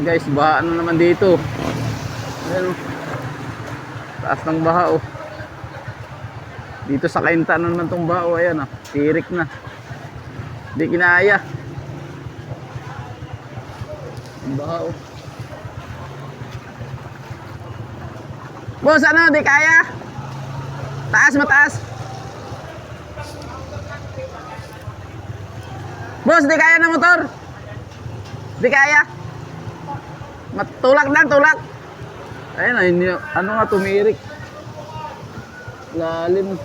Guys, baha na naman dito. Ayan, oh. Taas ng baha, oh. Dito sa Kainta na naman tong baha, oh. Ayan, oh. Tirik na. Hindi kinaya. Ang baha, oh. Boss, ano? Di kaya? Taas, mataas. Boss, di kaya na motor. Di kaya. Matulak lang, tulak. Ayun, ano nga, tumirik. Lalim.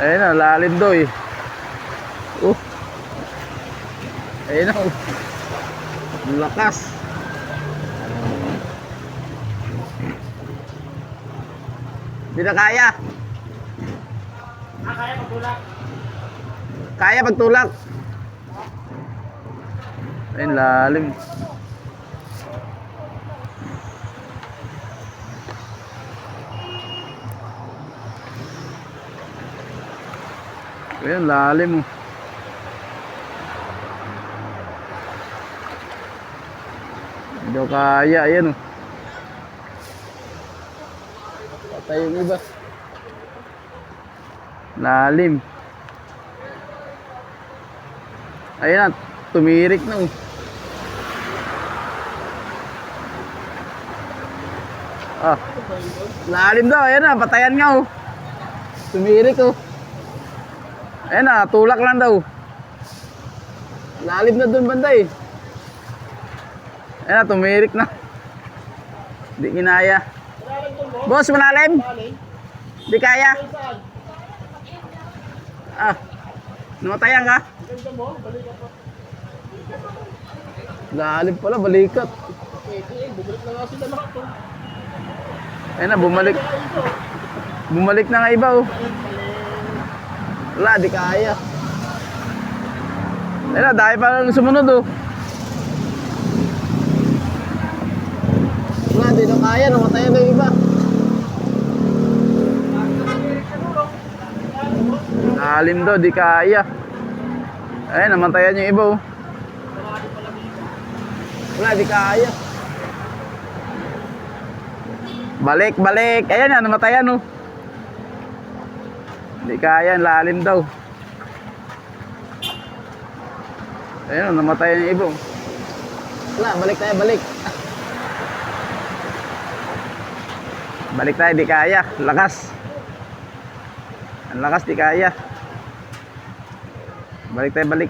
Ayun na, lalim do eh. Ayun na, lakas. Di na kaya. Kaya pagtulak. Kaya pagtulak. Ayun, lalim. Ayun, lalim. Hindi ko kaya. Ayan, oh. Patay yung iba. Lalim. Ayun na, tumirik na, oh. Ah, lalim daw. Ayan na, patayan nga, oh. Tumirik, oh. Ayan na, tulak lang daw. Lalim na dun banda, eh. Ayan na, tumirik na. Hindi kinaya. Boss, malalim? Hindi kaya. Ah, namatayan ka? Lalim pala, balikat. Bumalik na nga sila lahat. Ayun na, bumalik. Bumalik na nga iba, oh. Wala, di kaya. Ayun na, dahil pa lang sumunod, oh. Wala, di na kaya. Namatayan na yung iba. Lalim daw, di kaya. Ayun, namantayan yung iba, oh. Wala, di kaya. Balik, balik. Ayan na, namatayan, oh. Di kaya, lalim daw. Ayun, namatayan yung iba, oh. Wala, balik tayo, balik. Balik tayo, di kaya. Lakas. Ang lakas, di kaya. Balik tayo, balik.